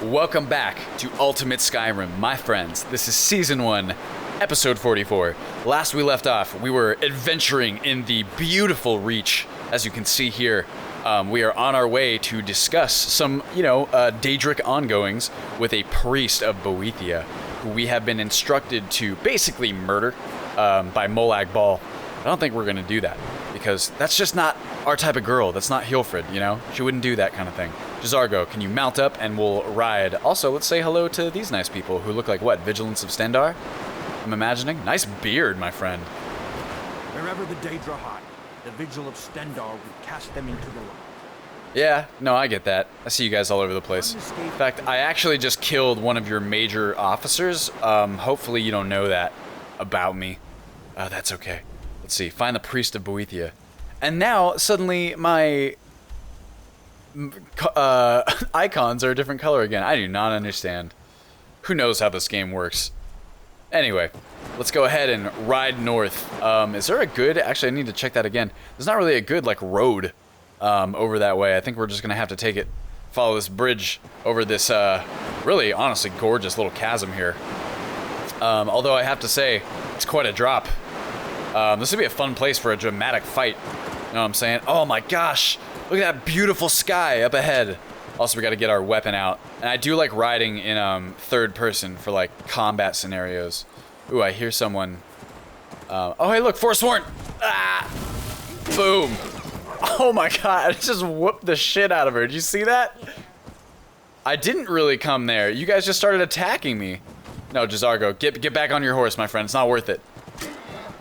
Welcome back to Ultimate Skyrim, my friends. This is Season 1, Episode 44. Last we left off, we were adventuring in the beautiful Reach. As you can see here, we are on our way to discuss some, Daedric ongoings with a priest of Boethia, who we have been instructed to basically murder by Molag Bal. I don't think we're going to do that, because that's just not our type of girl. That's not Hilfred, you know? She wouldn't do that kind of thing. Jazargo, can you mount up and we'll ride? Also, let's say hello to these nice people who look like, what, Vigilance of Stendar? I'm imagining. Nice beard, my friend. Wherever the Daedra hide, the Vigil of Stendar will cast them into the light. Yeah, no, I get that. I see you guys all over the place. In fact, I actually just killed one of your major officers. Hopefully you don't know that about me. That's okay. Let's see. Find the Priest of Boethia. And now, suddenly, my icons are a different color again. I do not understand. Who knows how this game works? Anyway, let's go ahead and ride north. Is there a good... Actually, I need to check that again. There's not really a good, road over that way. I think we're just going to have to take it, follow this bridge over this, really, honestly, gorgeous little chasm here. Although I have to say, it's quite a drop. This would be a fun place for a dramatic fight. You know what I'm saying? Oh my gosh! Look at that beautiful sky up ahead. Also, we got to get our weapon out. And I do like riding in third person for combat scenarios. Ooh, I hear someone. Oh hey, look, Forsworn! Ah! Boom! Oh my god! I just whooped the shit out of her. Did you see that? I didn't really come there. You guys just started attacking me. No, Jazargo, get back on your horse, my friend. It's not worth it.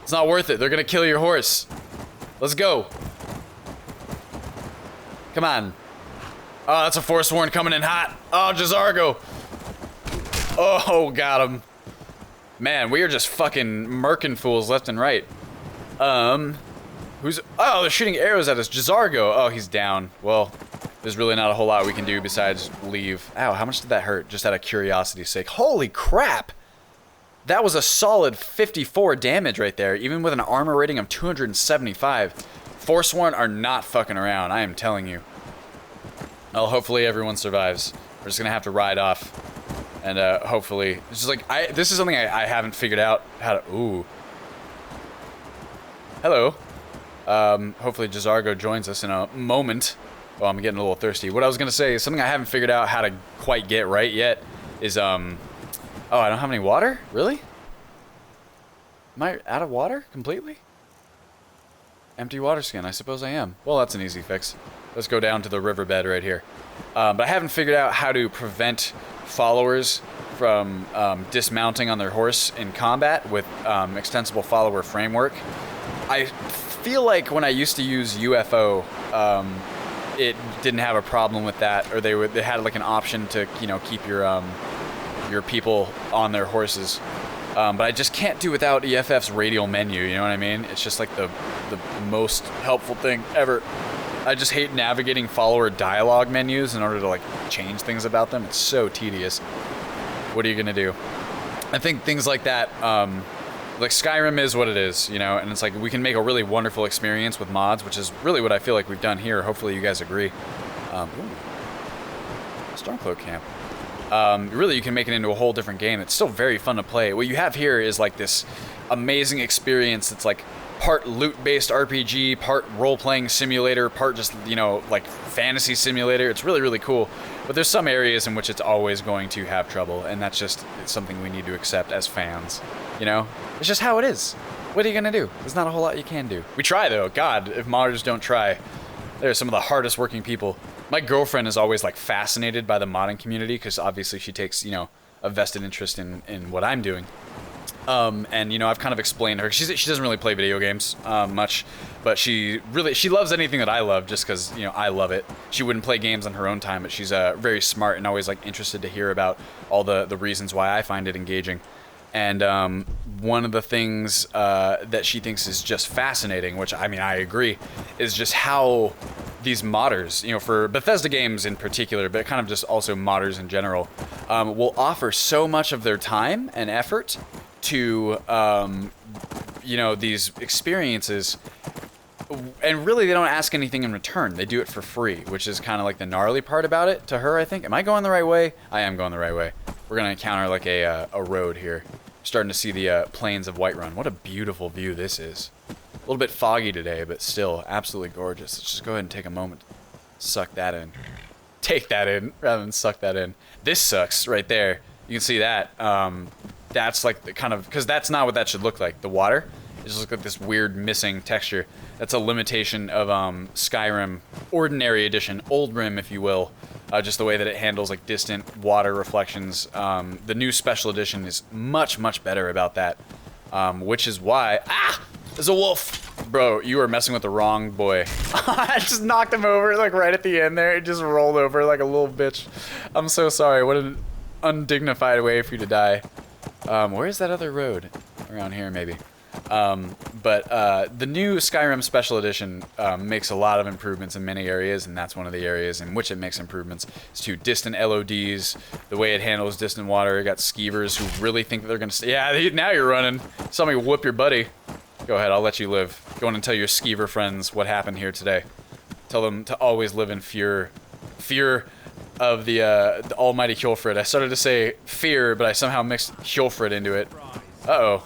It's not worth it. They're gonna kill your horse. Let's go. Come on. Oh, that's a Forsworn coming in hot. Oh, Jazargo. Oh, got him. Man, we are just fucking murking fools left and right. Who's... Oh, they're shooting arrows at us. Jazargo. Oh, he's down. Well, there's really not a whole lot we can do besides leave. Ow, how much did that hurt? Just out of curiosity's sake. Holy crap. That was a solid 54 damage right there, even with an armor rating of 275. Forsworn are not fucking around, I am telling you. Well, hopefully everyone survives. We're just gonna have to ride off. And hopefully, it's just this is something I haven't figured out how to, ooh. Hello. Hopefully Jazargo joins us in a moment. Oh, I'm getting a little thirsty. What I was gonna say is something I haven't figured out how to quite get right yet is, oh, I don't have any water? Really? Am I out of water completely? Empty water skin, I suppose I am. Well, that's an easy fix. Let's go down to the riverbed right here. But I haven't figured out how to prevent followers from dismounting on their horse in combat with extensible follower framework. I feel like when I used to use UFO, it didn't have a problem with that, or they had an option to, keep your people on their horses. But I just can't do without EFF's radial menu, you know what I mean? It's just the most helpful thing ever. I just hate navigating follower dialogue menus in order to change things about them. It's so tedious. What are you gonna do? I think things like that, Skyrim is what it is, and it's we can make a really wonderful experience with mods, which is really what I feel like we've done here. Hopefully you guys agree. Stormcloak camp. Really, you can make it into a whole different game. It's still very fun to play. What you have here is this amazing experience that's part loot-based RPG, part role-playing simulator, part just, fantasy simulator. It's really, really cool. But there's some areas in which it's always going to have trouble, and that's just something we need to accept as fans. It's just how it is. What are you gonna do? There's not a whole lot you can do. We try, though. God, if modders don't try, they're some of the hardest working people. My girlfriend is always fascinated by the modding community because obviously she takes, a vested interest in what I'm doing. And I've kind of explained to her, she doesn't really play video games much, but she loves anything that I love just because, I love it. She wouldn't play games on her own time, but she's very smart and always interested to hear about all the reasons why I find it engaging. And one of the things that she thinks is just fascinating, which I agree, is just how these modders, for Bethesda games in particular, but kind of just also modders in general, will offer so much of their time and effort to, these experiences And really, they don't ask anything in return. They do it for free, which is kind of like the gnarly part about it to her, I think. Am I going the right way? I am going the right way. We're going to encounter like a road here. Starting to see the plains of Whiterun. What a beautiful view this is. A little bit foggy today, but still absolutely gorgeous. Let's just go ahead and take a moment. Suck that in. Take that in rather than suck that in. This sucks right there. You can see that. That's like the kind of, because that's not what that should look like. The water, it just looks like this weird missing texture. That's a limitation of Skyrim Ordinary Edition, Old Rim, if you will. Just the way that it handles like distant water reflections. The new Special Edition is much, much better about that. Which is why, there's a wolf. Bro, you are messing with the wrong boy. I just knocked him over like right at the end there. It just rolled over like a little bitch. I'm so sorry. What an undignified way for you to die. Where is that other road? Around here, maybe. The new Skyrim Special Edition makes a lot of improvements in many areas, and that's one of the areas in which it makes improvements. It's to distant LODs, the way it handles distant water. You got skeevers who really think that they're gonna yeah, now you're running. Somebody whoop your buddy. Go ahead, I'll let you live. Go on and tell your skeever friends what happened here today. Tell them to always live in fear of the almighty Hjolfred. I started to say fear, but I somehow mixed Hjolfred into it. Uh-oh.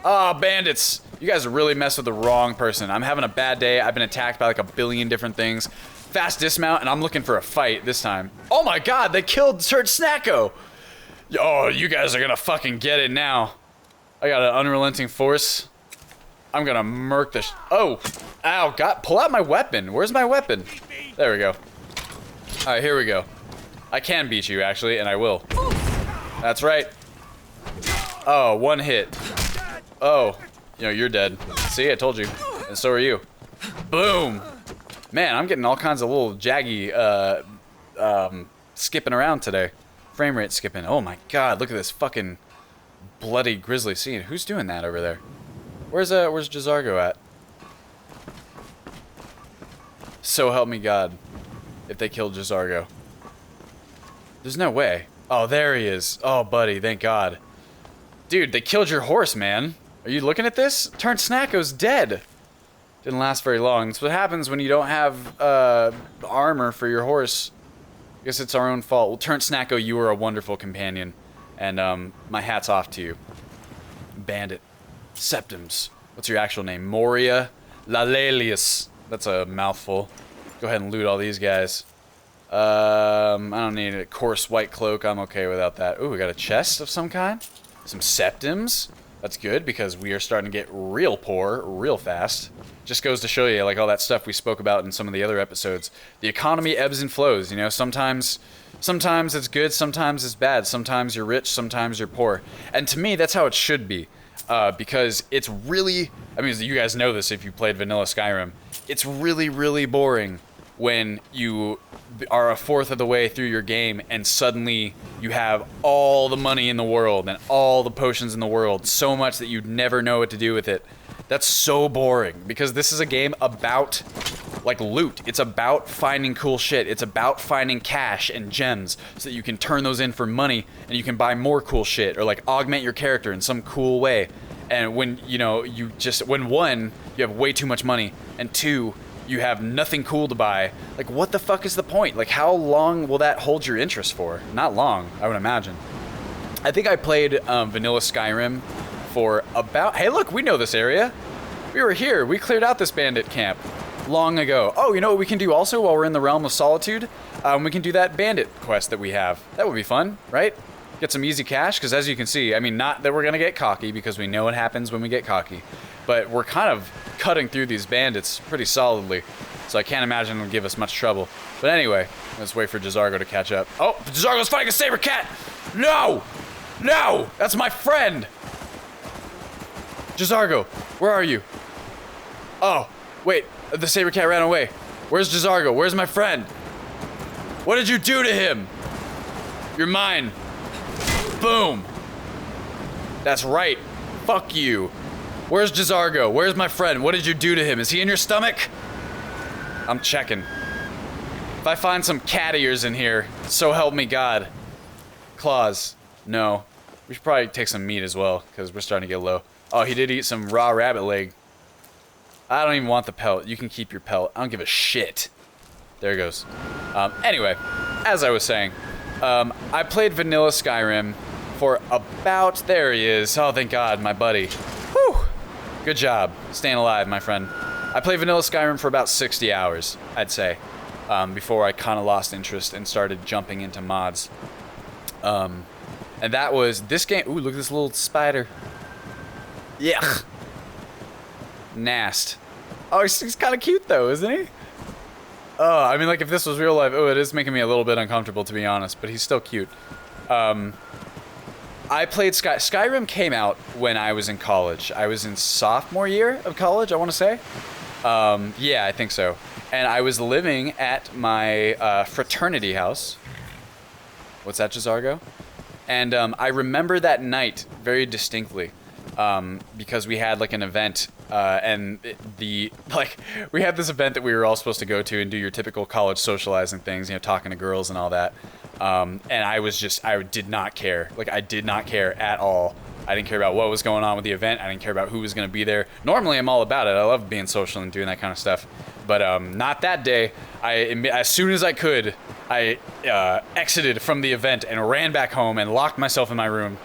Ah, bandits! You guys really messed with the wrong person. I'm having a bad day. I've been attacked by like a billion different things. Fast dismount, and I'm looking for a fight this time. Oh my god, they killed Sir Snacko! Oh, you guys are gonna fucking get it now. I got an unrelenting force. I'm gonna murk this. Oh! Ow, God, pull out my weapon. Where's my weapon? There we go. Alright, here we go. I can beat you, actually, and I will. That's right. Oh, one hit. Oh, you know, you're dead. See, I told you. And so are you. Boom! Man, I'm getting all kinds of little jaggy, skipping around today. Frame rate skipping. Oh my god, look at this fucking bloody grisly scene. Who's doing that over there? Where's Jazargo at? So help me God. If they killed Jazargo. There's no way. Oh, there he is. Oh, buddy, thank God. Dude, they killed your horse, man. Are you looking at this? Turned Snacko's dead. Didn't last very long. That's what happens when you don't have armor for your horse. I guess it's our own fault. Well, Turnt Snacko, you were a wonderful companion. And my hat's off to you. Bandit. Septims. What's your actual name? Moria Lalelius. That's a mouthful. Go ahead and loot all these guys. I don't need a coarse white cloak. I'm okay without that. Ooh, we got a chest of some kind. Some septims. That's good because we are starting to get real poor real fast. Just goes to show you, like all that stuff we spoke about in some of the other episodes. The economy ebbs and flows, you know. Sometimes it's good, sometimes it's bad. Sometimes you're rich, sometimes you're poor. And to me, that's how it should be. Because it's really, I mean, you guys know this if you played vanilla Skyrim. It's really, really boring when you are a fourth of the way through your game and suddenly you have all the money in the world and all the potions in the world, so much that you'd never know what to do with it. That's so boring, because this is a game about, like, loot. It's about finding cool shit. It's about finding cash and gems so that you can turn those in for money and you can buy more cool shit or, like, augment your character in some cool way. And when, you know, when one, you have way too much money, and two, you have nothing cool to buy, like, what the fuck is the point? Like, how long will that hold your interest for? Not long, I would imagine. I think I played vanilla Skyrim for about, hey look, we know this area. We were here, we cleared out this bandit camp long ago. Oh, you know what we can do also while we're in the Realm of Solitude? We can do that bandit quest that we have. That would be fun, right? Get some easy cash, because as you can see, I mean, not that we're gonna get cocky, because we know what happens when we get cocky, but we're kind of cutting through these bandits pretty solidly, so I can't imagine it'll give us much trouble. But anyway, let's wait for Jazargo to catch up. Oh, Jazargo's fighting a saber cat! No! No! That's my friend! Jazargo, where are you? Oh, wait, the saber cat ran away. Where's Jazargo? Where's my friend? What did you do to him? You're mine. Boom. That's right. Fuck you. Where's Jazargo? Where's my friend? What did you do to him? Is he in your stomach? I'm checking. If I find some cat ears in here, so help me God. Claws. No. We should probably take some meat as well, because we're starting to get low. Oh, he did eat some raw rabbit leg. I don't even want the pelt. You can keep your pelt. I don't give a shit. There it goes. Anyway, as I was saying, I played vanilla Skyrim for about... There he is. Oh, thank God, my buddy. Whew. Good job. Staying alive, my friend. I played vanilla Skyrim for about 60 hours, I'd say, before I kind of lost interest and started jumping into mods. And that was this game. Ooh, look at this little spider. Yeah. Nast. Oh, he's kind of cute, though, isn't he? Oh, I mean, like, if this was real life, oh, it is making me a little bit uncomfortable, to be honest, but he's still cute. I played Skyrim came out when I was in college. I was in sophomore year of college, I want to say. Yeah, I think so. And I was living at my fraternity house. What's that, Jazargo? And I remember that night very distinctly because we had, like, an event. And we had this event that we were all supposed to go to and do your typical college socializing things, you know, talking to girls and all that. And I did not care. Like, I did not care at all. I didn't care about what was going on with the event. I didn't care about who was going to be there. Normally, I'm all about it. I love being social and doing that kind of stuff. But not that day. As soon as I could, I exited from the event and ran back home and locked myself in my room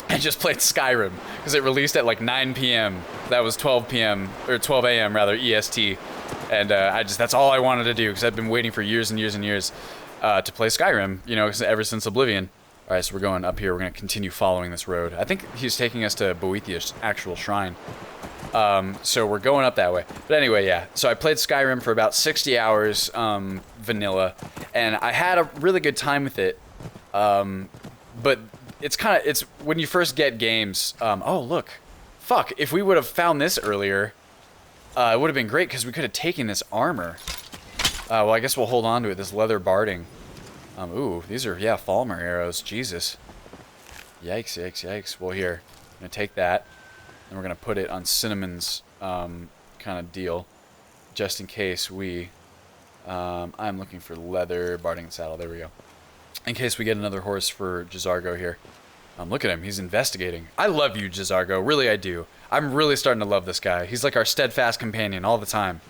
and just played Skyrim because it released at like 9 p.m. That was 12 p.m. or 12 a.m. rather, EST. And that's all I wanted to do because I've been waiting for years and years and years to play Skyrim, you know, ever since Oblivion. All right, so we're going up here. We're going to continue following this road. I think he's taking us to Boethia's actual shrine. So we're going up that way. But anyway, yeah. So I played Skyrim for about 60 hours, vanilla, and I had a really good time with it. But it's when you first get games. Oh, look. Fuck, if we would have found this earlier, it would have been great because we could have taken this armor. Well, I guess we'll hold on to it, this leather barding. Ooh, these are, yeah, Falmer arrows. Jesus. Yikes, yikes, yikes. Well, here. I'm going to take that, and we're going to put it on Cinnamon's kind of deal, just in case we... I'm looking for leather barding and saddle. There we go. In case we get another horse for Jazargo here. Look at him. He's investigating. I love you, Jazargo. Really, I do. I'm really starting to love this guy. He's like our steadfast companion all the time.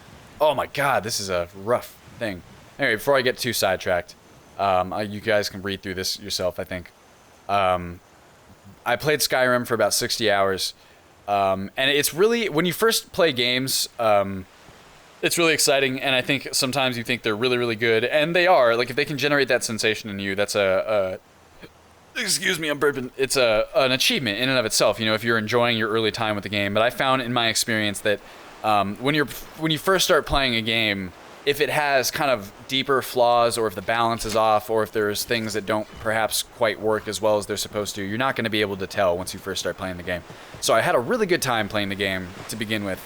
Oh, my God. This is a rough thing. Anyway, before I get too sidetracked, you guys can read through this yourself, I think. I played Skyrim for about 60 hours. And it's really... When you first play games... it's really exciting, and I think sometimes you think they're really, really good, and they are. Like, if they can generate that sensation in you, that's excuse me, I'm burping. It's an achievement in and of itself, you know, if you're enjoying your early time with the game. But I found in my experience that when you first start playing a game, if it has kind of deeper flaws, or if the balance is off, or if there's things that don't perhaps quite work as well as they're supposed to, you're not going to be able to tell once you first start playing the game. So I had a really good time playing the game to begin with.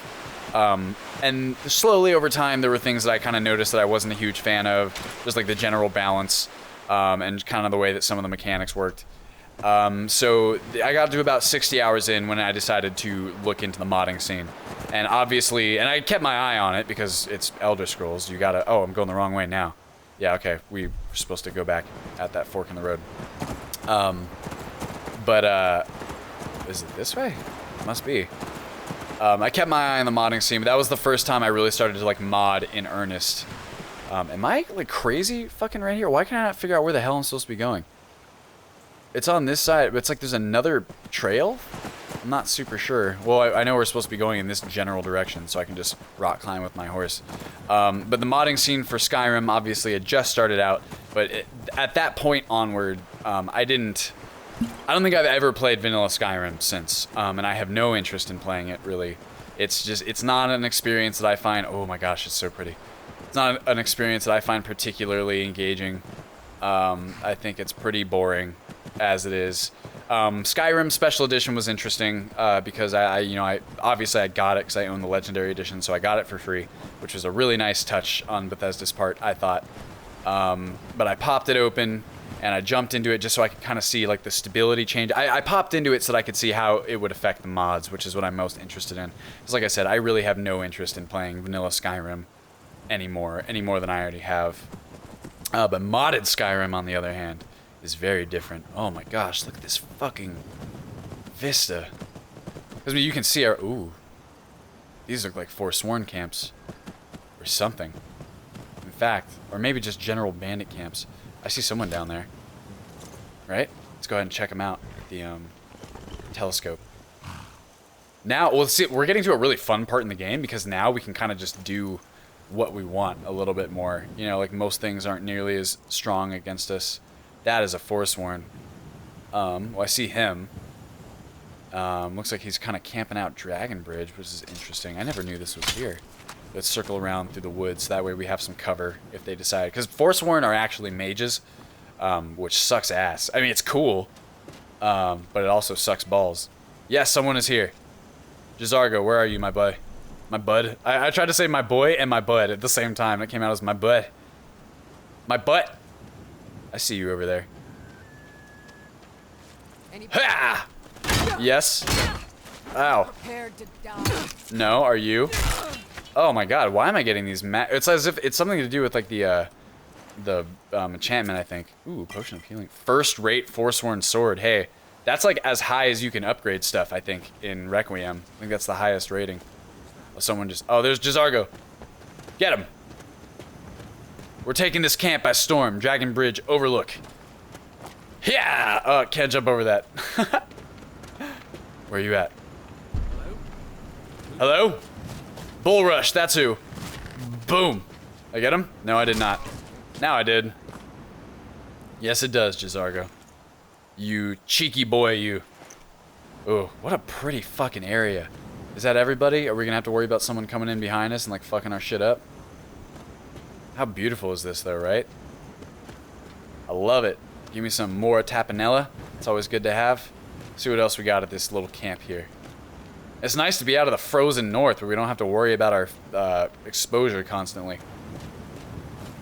And slowly over time, there were things that I kind of noticed that I wasn't a huge fan of, just like the general balance, and kind of the way that some of the mechanics worked. So I got to about 60 hours in when I decided to look into the modding scene. And obviously, and I kept my eye on it because it's Elder Scrolls. You gotta, oh, I'm going the wrong way now. Yeah, okay, we were supposed to go back at that fork in the road. Is it this way? Must be. I kept my eye on the modding scene, but that was the first time I really started to, like, mod in earnest. Am I, like, crazy fucking right here? Why can I not figure out where the hell I'm supposed to be going? It's on this side, but it's like there's another trail? I'm not super sure. Well, I know we're supposed to be going in this general direction, so I can just rock climb with my horse. But the modding scene for Skyrim, obviously, had just started out, but at that point onward, I don't think I've ever played vanilla Skyrim since, and I have no interest in playing it, really. It's not an experience that I find, oh my gosh, it's so pretty. It's not an experience that I find particularly engaging. I think it's pretty boring as it is. Skyrim Special Edition was interesting, because I obviously I got it because I own the Legendary Edition, so I got it for free, which was a really nice touch on Bethesda's part, I thought. But I popped it open, and I jumped into it just so I could kind of see, like, the stability change. I popped into it so that I could see how it would affect the mods, which is what I'm most interested in. Because, like I said, I really have no interest in playing vanilla Skyrim any more than I already have. But modded Skyrim, on the other hand, is very different. Oh my gosh, look at this fucking vista. Because, I mean, you can see our... Ooh. These look like Forsworn camps. Or something. In fact, or maybe just general bandit camps. I see someone down there. Right? Let's go ahead and check them out with the telescope. Now, well, see, we're getting to a really fun part in the game because now we can kind of just do what we want a little bit more. You know, like most things aren't nearly as strong against us. That is a Forsworn. Well, I see him. Looks like he's kind of camping out Dragon Bridge, which is interesting. I never knew this was here. Let's circle around through the woods. That way we have some cover if they decide. Because Forsworn are actually mages, which sucks ass. I mean, it's cool, but it also sucks balls. Yes, someone is here. Jazargo, where are you, my boy? My bud? I tried to say my boy and my bud at the same time. It came out as my bud. My butt. I see you over there. Ha! Yes. Ow. No, are you? Oh my god, why am I getting these it's as if it's something to do with like the enchantment, I think. Ooh, potion of healing. First rate Forsworn sword. Hey, that's like as high as you can upgrade stuff, I think, in Requiem. I think that's the highest rating. Oh, someone just... Oh, there's Jazargo. Get him. We're taking this camp by storm. Dragon Bridge Overlook. Yeah! Oh, can't jump over that. Where are you at? Hello? Bull Rush, that's who. Boom. I get him? No, I did not. Now I did. Yes, it does, Jazargo. You cheeky boy, you. Oh, what a pretty fucking area. Is that everybody? Are we gonna have to worry about someone coming in behind us and like fucking our shit up? How beautiful is this though, right? I love it. Give me some more tapanella. It's always good to have. See what else we got at this little camp here. It's nice to be out of the frozen north where we don't have to worry about our exposure constantly.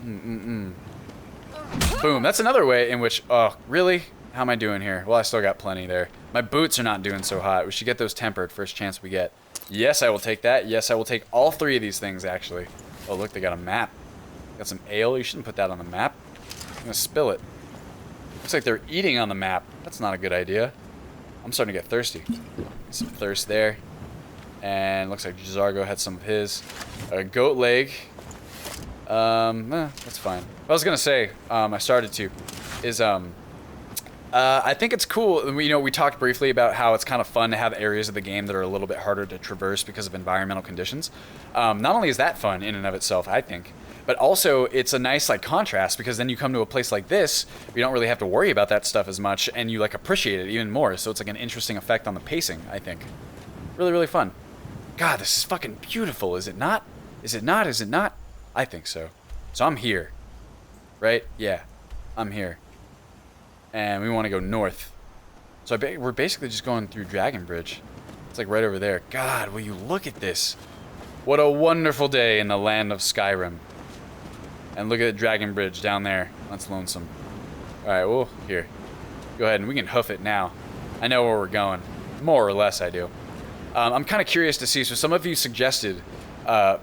Boom. That's another way in which... Oh, really? How am I doing here? Well, I still got plenty there. My boots are not doing so hot. We should get those tempered first chance we get. Yes, I will take that. Yes, I will take all three of these things, actually. Oh, look, they got a map. Got some ale. You shouldn't put that on the map. I'm gonna spill it. Looks like they're eating on the map. That's not a good idea. I'm starting to get thirsty. Some thirst there. And looks like Jazargo had some of his. A goat leg. That's fine. What I was gonna say, I started to, is I think it's cool. You know, we talked briefly about how it's kind of fun to have areas of the game that are a little bit harder to traverse because of environmental conditions. Not only is that fun in and of itself, I think, but also it's a nice like contrast because then you come to a place like this, you don't really have to worry about that stuff as much, and you like appreciate it even more. So it's like an interesting effect on the pacing, I think. Really, really fun. God, this is fucking beautiful, is it not? Is it not? Is it not? I think so. So I'm here. Right? Yeah. I'm here. And we want to go north. So we're basically just going through Dragon Bridge. It's like right over there. God, will you look at this? What a wonderful day in the land of Skyrim. And look at the Dragon Bridge down there. That's lonesome. Alright, well, here. Go ahead and we can hoof it now. I know where we're going. More or less, I do. I'm kind of curious to see, so some of you suggested,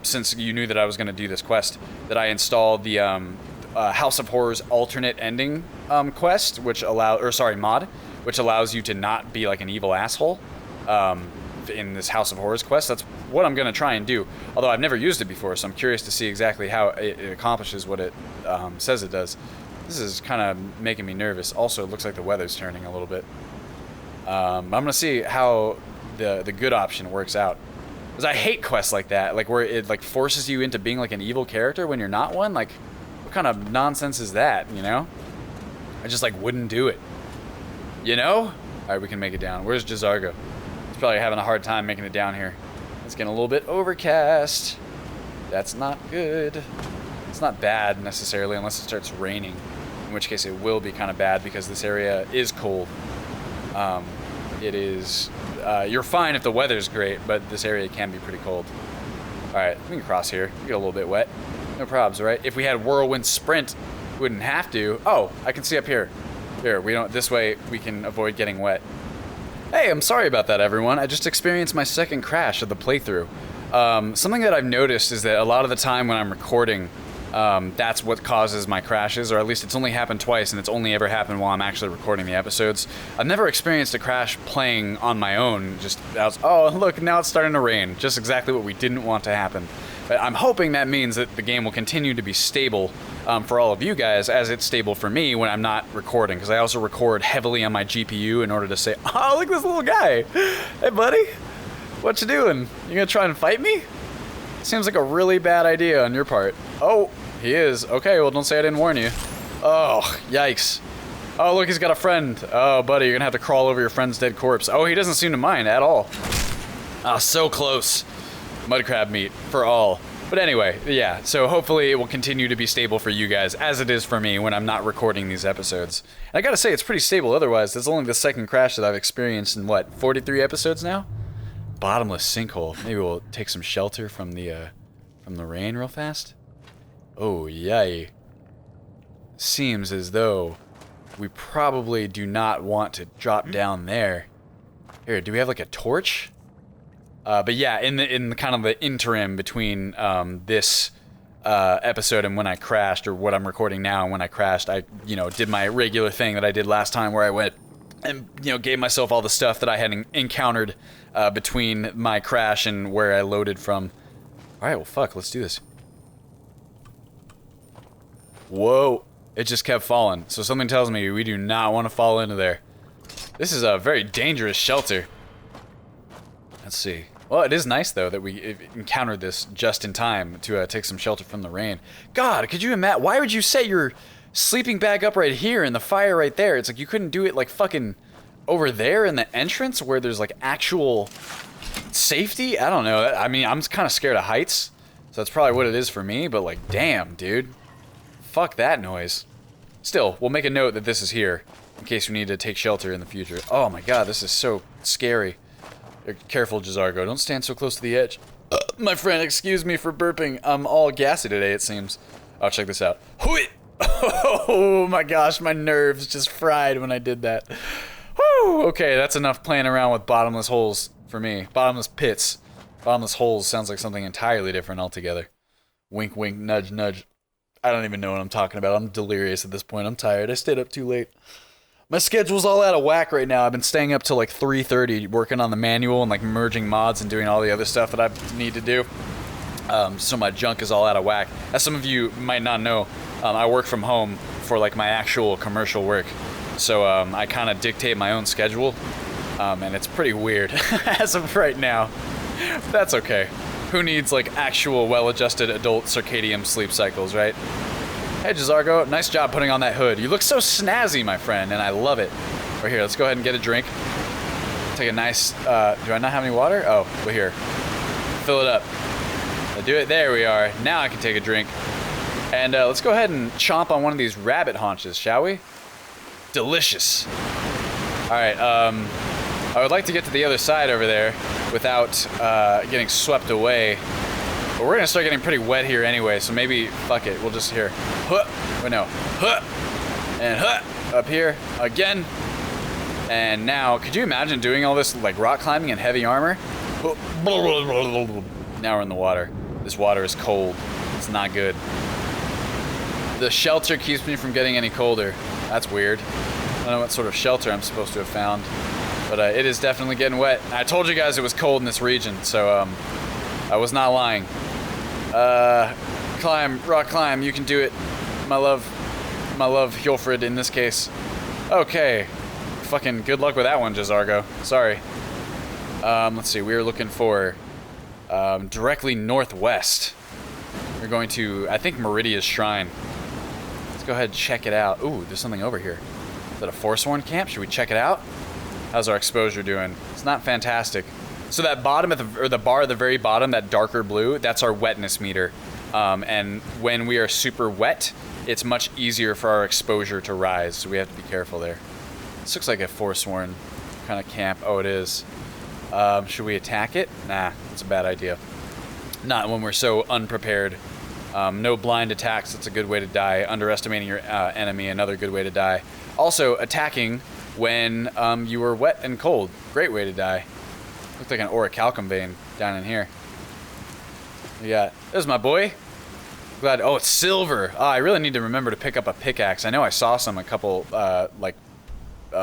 since you knew that I was going to do this quest, that I install the House of Horrors alternate ending quest, which mod, which allows you to not be like an evil asshole in this House of Horrors quest. That's what I'm going to try and do, although I've never used it before, so I'm curious to see exactly how it accomplishes what it says it does. This is kind of making me nervous. Also, it looks like the weather's turning a little bit. I'm going to see how the good option works out. Because I hate quests like that, like where it like forces you into being like an evil character when you're not one. Like, what kind of nonsense is that, you know? I just like wouldn't do it. You know? Alright, we can make it down. Where's Jazargo? He's probably having a hard time making it down here. It's getting a little bit overcast. That's not good. It's not bad necessarily unless it starts raining, in which case it will be kind of bad because this area is cold. It is, you're fine if the weather's great, but this area can be pretty cold. Alright, we can cross here. We get a little bit wet. No probs, right? If we had Whirlwind Sprint, we wouldn't have to. Oh, I can see up here. Here, this way we can avoid getting wet. Hey, I'm sorry about that, everyone. I just experienced my second crash of the playthrough. Something that I've noticed is that a lot of the time when I'm recording, That's what causes my crashes, or at least it's only happened twice, and it's only ever happened while I'm actually recording the episodes. I've never experienced a crash playing on my own. Oh, look, now it's starting to rain. Just exactly what we didn't want to happen. But I'm hoping that means that the game will continue to be stable for all of you guys, as it's stable for me when I'm not recording, because I also record heavily on my GPU in order to say, oh, look at this little guy. Hey, buddy. What you doing? You gonna try and fight me? Seems like a really bad idea on your part. Oh. He is. Okay, well, don't say I didn't warn you. Oh, yikes. Oh, look, he's got a friend. Oh, buddy, you're gonna have to crawl over your friend's dead corpse. Oh, he doesn't seem to mind at all. Ah, so close. Mud crab meat for all. But anyway, yeah, so hopefully it will continue to be stable for you guys, as it is for me when I'm not recording these episodes. And I gotta say, it's pretty stable otherwise. That's only the second crash that I've experienced in, what, 43 episodes now? Bottomless sinkhole. Maybe we'll take some shelter from the rain real fast. Oh, yay. Seems as though we probably do not want to drop down there. Here, do we have like a torch? But yeah, in the kind of the interim between this episode and when I crashed, or what I'm recording now and when I crashed, I, did my regular thing that I did last time where I went and, gave myself all the stuff that I had encountered between my crash and where I loaded from. Alright, well, fuck, let's do this. Whoa, it just kept falling. So something tells me we do not want to fall into there. This is a very dangerous shelter. Let's see. Well, it is nice, though, that we encountered this just in time to take some shelter from the rain. God, could you imagine? Why would you set your sleeping bag up right here and the fire right there? It's like you couldn't do it, like, fucking over there in the entrance where there's, like, actual safety? I don't know. I mean, I'm kind of scared of heights, so that's probably what it is for me, but, like, damn, dude. Fuck that noise. Still, we'll make a note that this is here, in case we need to take shelter in the future. Oh my god, this is so scary. Careful, Jazargo. Don't stand so close to the edge. My friend, excuse me for burping. I'm all gassy today, it seems. Oh, check this out. Oh my gosh, my nerves just fried when I did that. Woo! Okay, that's enough playing around with bottomless holes for me. Bottomless pits. Bottomless holes sounds like something entirely different altogether. Wink, wink, nudge, nudge. I don't even know what I'm talking about. I'm delirious at this point. I'm tired. I stayed up too late. My schedule's all out of whack right now. I've been staying up till like 3:30 working on the manual and like merging mods and doing all the other stuff that I need to do. So my junk is all out of whack. As some of you might not know, I work from home for like my actual commercial work. So I kind of dictate my own schedule. And it's pretty weird as of right now. That's okay. Who needs like actual well-adjusted adult circadian sleep cycles, right? Hey, Jazargo, nice job putting on that hood. You look so snazzy, my friend, and I love it. Right here, let's go ahead and get a drink. Take a nice, do I not have any water? Oh, well here. Fill it up. I'll do it, there we are. Now I can take a drink. And let's go ahead and chomp on one of these rabbit haunches, shall we? Delicious. All right, I would like to get to the other side over there without getting swept away. But we're gonna start getting pretty wet here anyway, so maybe, fuck it, we'll just here. Huh, wait, no. Huh, and huh, up here, again. And now, could you imagine doing all this, like, rock climbing in heavy armor? Now we're in the water. This water is cold. It's not good. The shelter keeps me from getting any colder. That's weird. I don't know what sort of shelter I'm supposed to have found. But it is definitely getting wet. I told you guys it was cold in this region, so I was not lying. Climb, rock climb, you can do it. My love, Hjolfrid in this case. Okay. Fucking good luck with that one, Jazargo. Sorry. Let's see, we are looking for directly northwest. We're going to, I think, Meridia's Shrine. Let's go ahead and check it out. Ooh, there's something over here. Is that a Forsworn camp? Should we check it out? How's our exposure doing? It's not fantastic. So that bottom or the bar at the very bottom, that darker blue, that's our wetness meter. And when we are super wet, it's much easier for our exposure to rise. So we have to be careful there. This looks like a Forsworn kind of camp. Oh, it is. Should we attack it? Nah, it's a bad idea. Not when we're so unprepared. No blind attacks, that's a good way to die. Underestimating your enemy, another good way to die. Also, attacking when you are wet and cold. Great way to die. Looks like an orichalcum vein down in here. We got, there's my boy. Glad. Oh, it's silver. Oh, I really need to remember to pick up a pickaxe. I know I saw some a couple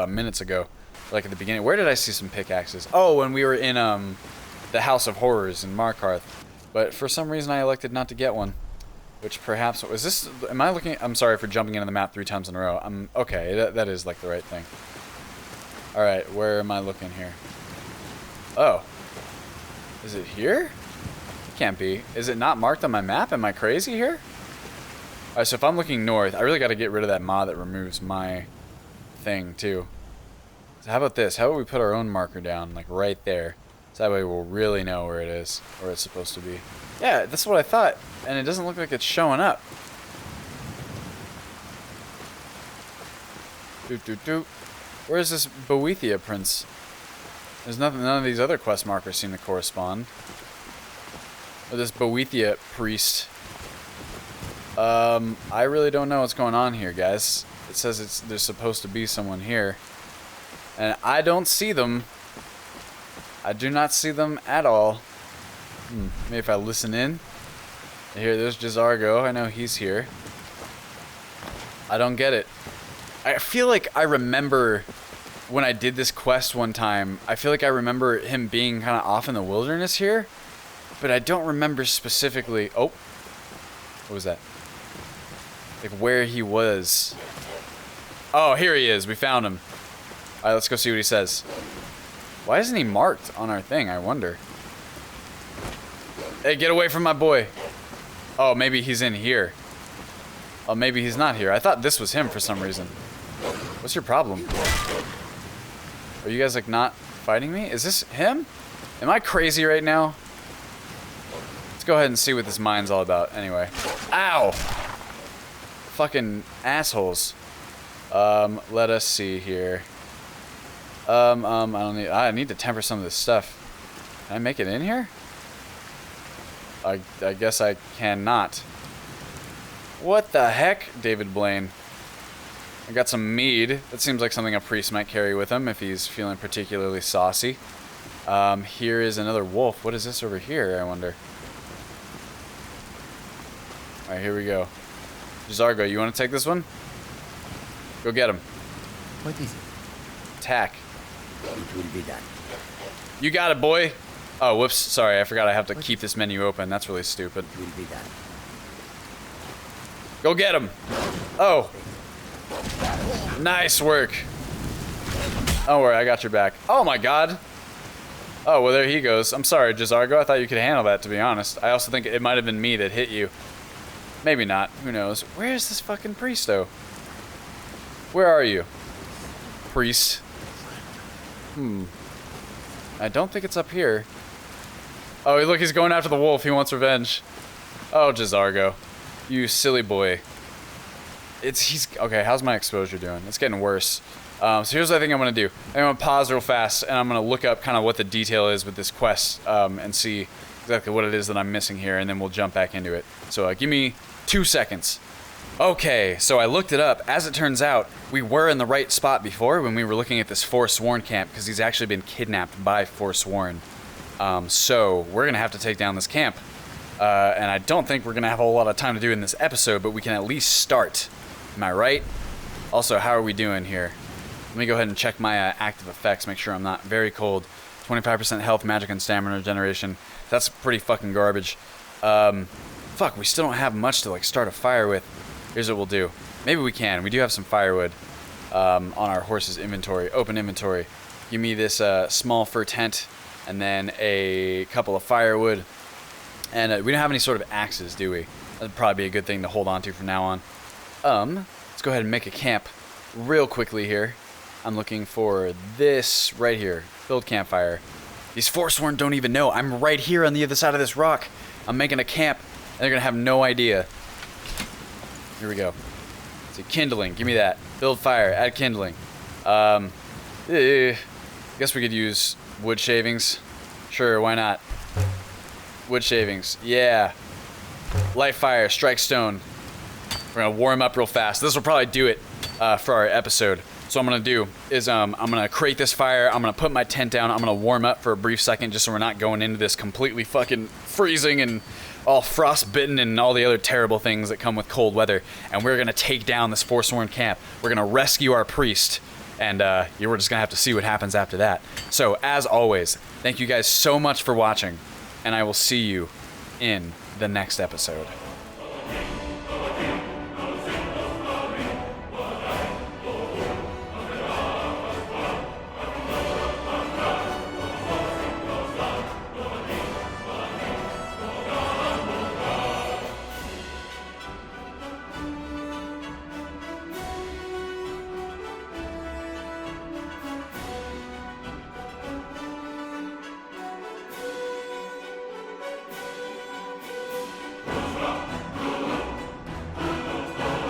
minutes ago, like at the beginning. Where did I see some pickaxes? Oh, when we were in the House of Horrors in Markarth. But for some reason, I elected not to get one. Which perhaps was this? Am I looking? I'm sorry for jumping into the map 3 times in a row. I'm okay. That is like the right thing. All right, where am I looking here? Oh, is it here? It can't be. Is it not marked on my map? Am I crazy here? All right, so if I'm looking north, I really got to get rid of that mod that removes my thing too. So how about this? How about we put our own marker down, like right there? So that way we'll really know where it is, where it's supposed to be. Yeah, that's what I thought, and it doesn't look like it's showing up. Doot doot doot. Where's this Boethia prince? There's nothing. None of these other quest markers seem to correspond. Or this Boethia priest. I really don't know what's going on here, guys. It says there's supposed to be someone here, and I don't see them. I do not see them at all. Maybe if I listen in. Here, there's Jizargo. I know he's here. I don't get it. I feel like I remember when I did this quest one time, I feel like I remember him being kind of off in the wilderness here, but I don't remember specifically. Oh, what was that? Like where he was. Oh, here he is. We found him. All right, let's go see what he says. Why isn't he marked on our thing? I wonder. Hey, get away from my boy. Oh, maybe he's in here. Oh, maybe he's not here. I thought this was him for some reason. What's your problem? Are you guys like not fighting me? Is this him? Am I crazy right now? Let's go ahead and see what this mine's all about anyway. Ow! Fucking assholes. Let us see here. I need to temper some of this stuff. Can I make it in here? I guess I cannot. What the heck, David Blaine? I got some mead. That seems like something a priest might carry with him if he's feeling particularly saucy. Here is another wolf. What is this over here, I wonder? Alright, here we go. Jizargo, you want to take this one? Go get him. What is it? Attack. It will be done. You got it, boy. Oh, whoops. Sorry, I forgot I have to keep this menu open. That's really stupid. It will be done. Go get him. Oh. Nice work. Don't worry, I got your back. Oh my god. Oh, well there he goes. I'm sorry, Jizargo. I thought you could handle that, to be honest. I also think it might have been me that hit you. Maybe not. Who knows? Where's this fucking priest, though? Where are you? Priest. I don't think it's up here. Oh, look, he's going after the wolf. He wants revenge. Oh, Jizargo. You silly boy. Okay, how's my exposure doing? It's getting worse. So here's what I think I'm going to do. I'm going to pause real fast, and I'm going to look up kind of what the detail is with this quest and see exactly what it is that I'm missing here, and then we'll jump back into it. So give me 2 seconds. Okay, so I looked it up. As it turns out, we were in the right spot before when we were looking at this Forsworn camp, because he's actually been kidnapped by Forsworn. So we're going to have to take down this camp. And I don't think we're going to have a whole lot of time to do in this episode, but we can at least start. Am I right? Also, how are we doing here? Let me go ahead and check my active effects, make sure I'm not very cold. 25% health, magic, and stamina regeneration. That's pretty fucking garbage. Fuck, we still don't have much to like start a fire with. Here's what we'll do. Maybe we can. We do have some firewood on our horse's inventory, open inventory. Give me this small fur tent and then a couple of firewood. And we don't have any sort of axes, do we? That'd probably be a good thing to hold on to from now on. Let's go ahead and make a camp real quickly here. I'm looking for this right here. Build campfire. These Forsworn don't even know. I'm right here on the other side of this rock. I'm making a camp, and they're going to have no idea. Here we go. See, kindling. Give me that. Build fire. Add kindling. Guess we could use wood shavings. Sure, why not? Wood shavings. Yeah. Light fire. Strike stone. We're going to warm up real fast. This will probably do it for our episode. So what I'm going to do is I'm going to create this fire. I'm going to put my tent down. I'm going to warm up for a brief second just so we're not going into this completely fucking freezing and all frostbitten and all the other terrible things that come with cold weather. And we're going to take down this Forsworn camp. We're going to rescue our priest. And we're just going to have to see what happens after that. So, as always, thank you guys so much for watching. And I will see you in the next episode.